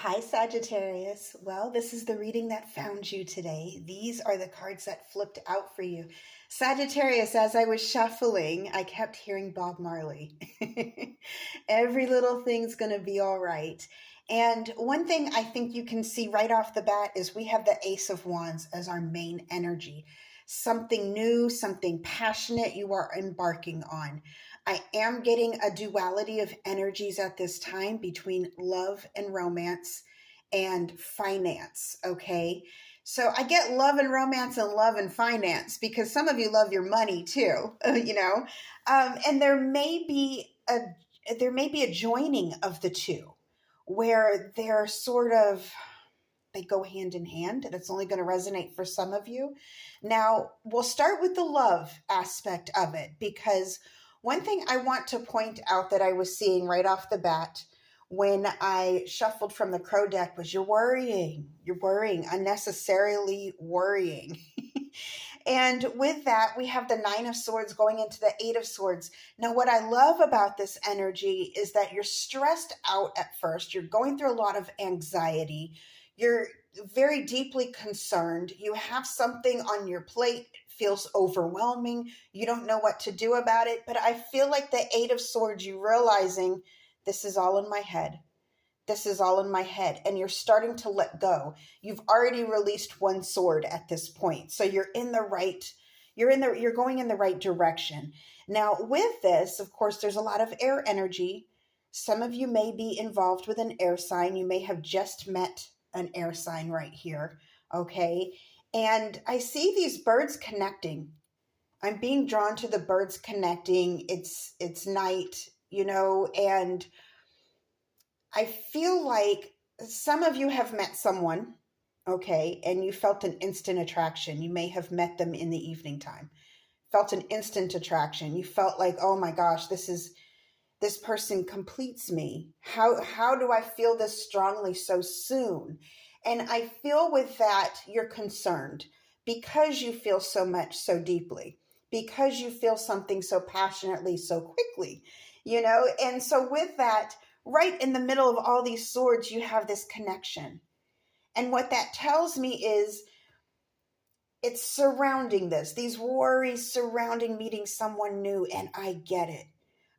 Hi, Sagittarius. Well, this is the reading that found you today. These are the cards that flipped out for you. Sagittarius, as I was shuffling, I kept hearing Bob Marley. Every little thing's going to be all right. And one thing I think you can see right off the bat is we have the Ace of Wands as our main energy. Something new, something passionate you are embarking on. I am getting a duality of energies at this time between love and romance and finance. Okay. So I get love and romance and love and finance because some of you love your money too, and there may be a joining of the two where they go hand in hand. That's only going to resonate for some of you. Now, we'll start with the love aspect of it because one thing I want to point out that I was seeing right off the bat when I shuffled from the crow deck was you're worrying. You're worrying, unnecessarily worrying. And with that, we have the Nine of Swords going into the Eight of Swords. Now, what I love about this energy is that you're stressed out at first. You're going through a lot of anxiety. You're very deeply concerned. You have something on your plate, feels overwhelming. You don't know what to do about it. But I feel like the Eight of Swords, you realizing this is all in my head. This is all in my head. And you're starting to let go. You've already released one sword at this point. So you're going in the right direction. Now with this, of course, there's a lot of air energy. Some of you may be involved with an air sign. You may have just met an air sign right here. Okay. And I see these birds connecting. I'm being drawn to the birds connecting. It's night, and I feel like some of you have met someone, okay, and you felt an instant attraction. You may have met them in the evening time, felt an instant attraction. You felt like, oh my gosh, this person completes me. How do I feel this strongly so soon? And I feel with that, you're concerned because you feel so much so deeply, because you feel something so passionately, so quickly, and so with that, right in the middle of all these swords, you have this connection. And what that tells me is it's surrounding these worries surrounding meeting someone new. And I get it.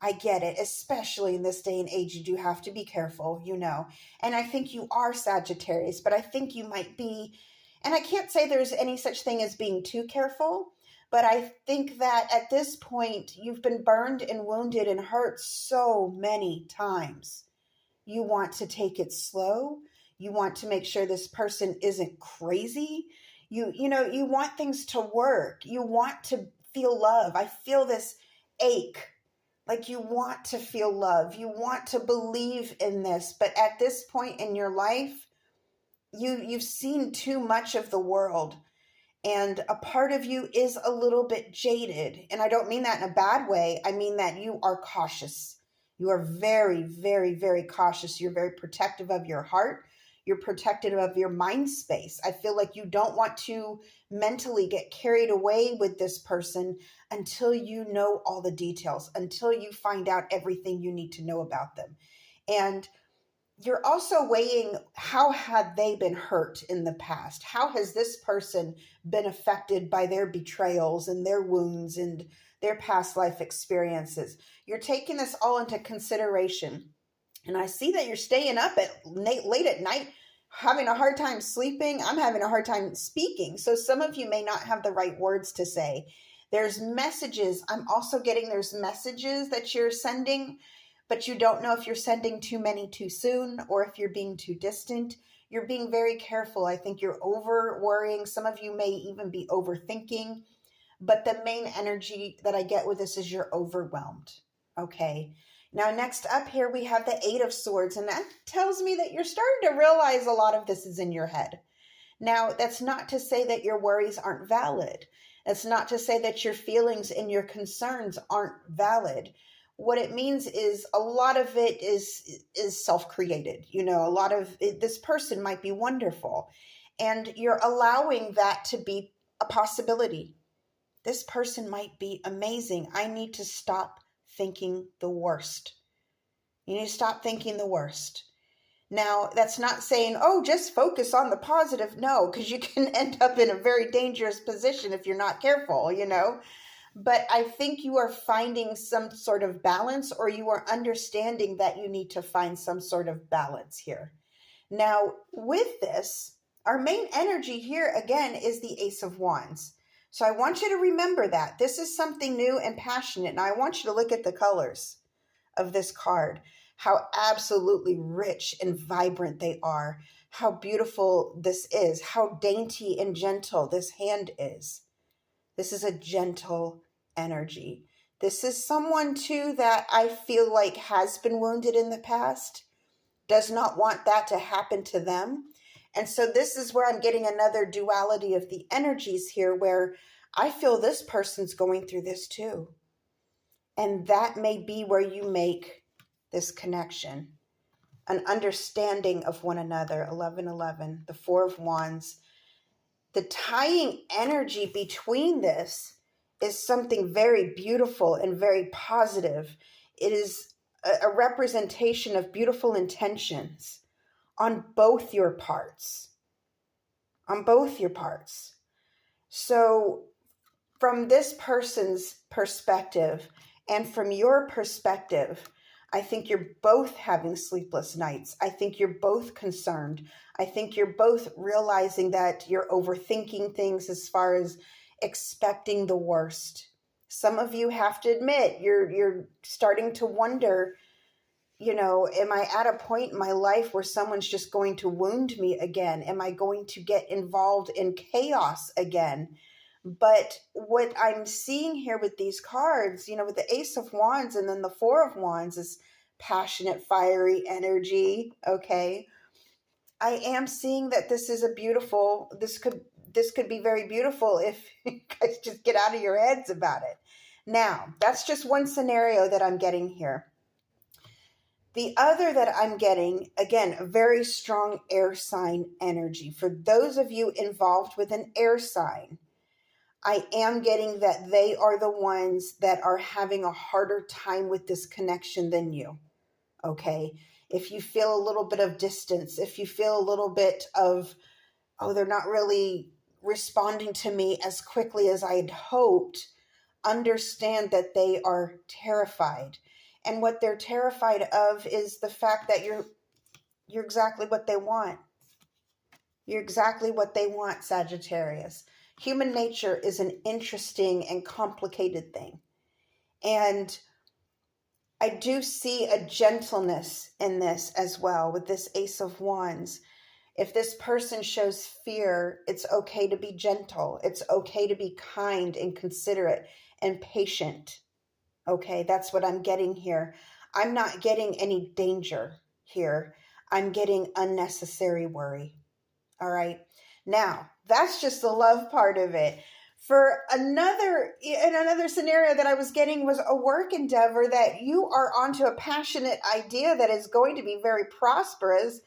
I get it, especially in this day and age, you do have to be careful, And I think you are Sagittarius, but I think you might be, and I can't say there's any such thing as being too careful, but I think that at this point, you've been burned and wounded and hurt so many times. You want to take it slow. You want to make sure this person isn't crazy. You want things to work. You want to feel love. I feel this ache. Like you want to feel love. You want to believe in this. But at this point in your life, you've seen too much of the world. And a part of you is a little bit jaded. And I don't mean that in a bad way. I mean that you are cautious. You are very, very, very cautious. You're very protective of your heart. You're protective of your mind space. I feel like you don't want to mentally get carried away with this person until you know all the details, until you find out everything you need to know about them. And you're also weighing how had they been hurt in the past? How has this person been affected by their betrayals and their wounds and their past life experiences? You're taking this all into consideration. And I see that you're staying up late at night, having a hard time sleeping. I'm having a hard time speaking. So some of you may not have the right words to say. There's messages. I'm also getting there's messages that you're sending, but you don't know if you're sending too many too soon or if you're being too distant. You're being very careful. I think you're over worrying. Some of you may even be overthinking. But the main energy that I get with this is you're overwhelmed. Okay. Now, next up here, we have the Eight of Swords, and that tells me that you're starting to realize a lot of this is in your head. Now, that's not to say that your worries aren't valid. That's not to say that your feelings and your concerns aren't valid. What it means is a lot of it is self-created. A lot of it, this person might be wonderful, and you're allowing that to be a possibility. This person might be amazing. I need to stop thinking the worst. You need to stop thinking the worst. Now, that's not saying, oh, just focus on the positive. No, because you can end up in a very dangerous position if you're not careful, But I think you are finding some sort of balance, or you are understanding that you need to find some sort of balance here. Now, with this, our main energy here again is the Ace of Wands. So I want you to remember that this is something new and passionate. And I want you to look at the colors of this card, how absolutely rich and vibrant they are, how beautiful this is, how dainty and gentle this hand is. This is a gentle energy. This is someone too that I feel like has been wounded in the past, does not want that to happen to them. And so this is where I'm getting another duality of the energies here, where I feel this person's going through this too. And that may be where you make this connection, an understanding of one another. 1111, the Four of Wands. The tying energy between this is something very beautiful and very positive. It is a representation of beautiful intentions on both your parts. On both your parts. So from this person's perspective and from your perspective, I think you're both having sleepless nights. I think you're both concerned. I think you're both realizing that you're overthinking things as far as expecting the worst. Some of you have to admit you're starting to wonder, am I at a point in my life where someone's just going to wound me again? Am I going to get involved in chaos again? But what I'm seeing here with these cards, with the Ace of Wands and then the Four of Wands is passionate, fiery energy, okay? I am seeing that this could be very beautiful if you guys just get out of your heads about it. Now, that's just one scenario that I'm getting here. The other that I'm getting, again, a very strong air sign energy. For those of you involved with an air sign, I am getting that they are the ones that are having a harder time with this connection than you, okay? If you feel a little bit of distance, if you feel a little bit of, oh, they're not really responding to me as quickly as I had hoped, understand that they are terrified. And what they're terrified of is the fact that you're exactly what they want. You're exactly what they want, Sagittarius. Human nature is an interesting and complicated thing. And I do see a gentleness in this as well with this Ace of Wands. If this person shows fear, it's okay to be gentle. It's okay to be kind and considerate and patient. Okay, that's what I'm getting here. I'm not getting any danger here. I'm getting unnecessary worry. All right. Now, that's just the love part of it. For another scenario that I was getting was a work endeavor that you are onto a passionate idea that is going to be very prosperous,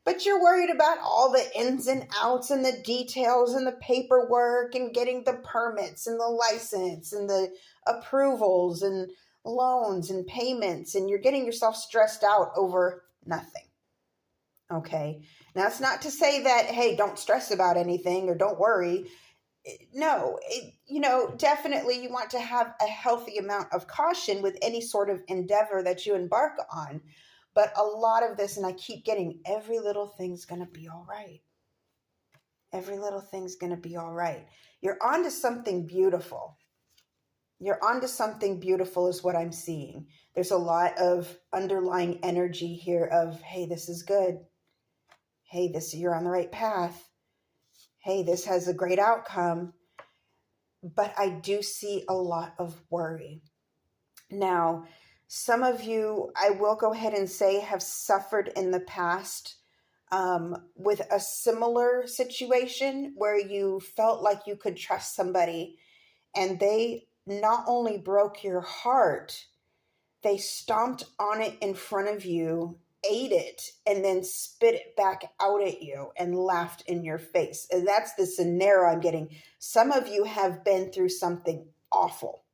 but you're worried about all the ins and outs and the details and the paperwork and getting the permits and the license and the approvals and loans and payments, and you're getting yourself stressed out over nothing. Okay. Now, it's not to say that, hey, don't stress about anything or don't worry. No, definitely you want to have a healthy amount of caution with any sort of endeavor that you embark on. But a lot of this, and I keep getting, every little thing's going to be all right. Every little thing's going to be all right. You're onto something beautiful. You're onto something beautiful is what I'm seeing. There's a lot of underlying energy here of, hey, this is good. Hey, you're on the right path. Hey, this has a great outcome. But I do see a lot of worry. Now, some of you, I will go ahead and say, have suffered in the past with a similar situation where you felt like you could trust somebody and they not only broke your heart, they stomped on it in front of you, ate it, and then spit it back out at you and laughed in your face. And that's the scenario I'm getting. Some of you have been through something awful,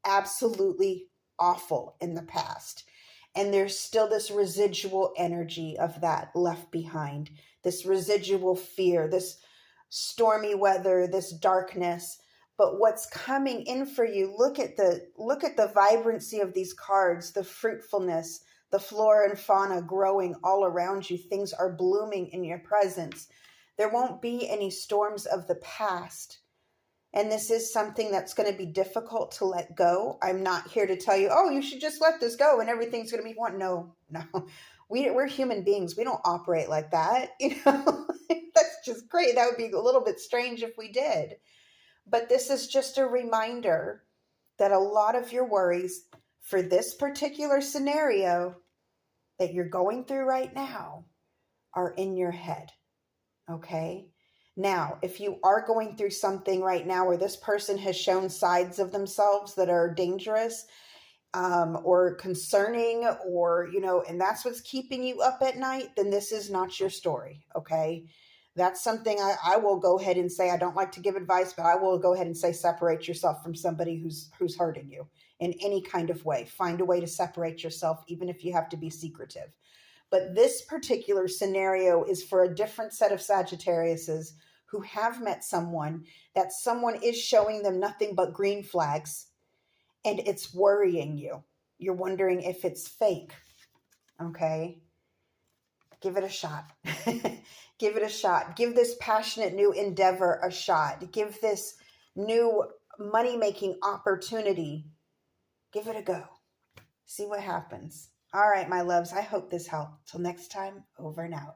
absolutely awful in the past. And there's still this residual energy of that left behind, this residual fear, this stormy weather, this darkness. But what's coming in for you, look at the vibrancy of these cards, the fruitfulness, the flora and fauna growing all around you. Things are blooming in your presence. There won't be any storms of the past. And this is something that's going to be difficult to let go. I'm not here to tell you, oh, you should just let this go and everything's going to be one. No, no. We're human beings. We don't operate like that. That's just great. That would be a little bit strange if we did. But this is just a reminder that a lot of your worries for this particular scenario that you're going through right now are in your head. Okay? Now, if you are going through something right now where this person has shown sides of themselves that are dangerous, or concerning, or, and that's what's keeping you up at night, then this is not your story. Okay. That's something I will go ahead and say. I don't like to give advice, but I will go ahead and say, separate yourself from somebody who's hurting you in any kind of way. Find a way to separate yourself, even if you have to be secretive. But this particular scenario is for a different set of Sagittariuses who have met someone, that someone is showing them nothing but green flags, and it's worrying you. You're wondering if it's fake. Okay? Give it a shot. Give it a shot. Give this passionate new endeavor a shot. Give this new money-making opportunity. Give it a go. See what happens. All right, my loves. I hope this helped. Till next time, over and out.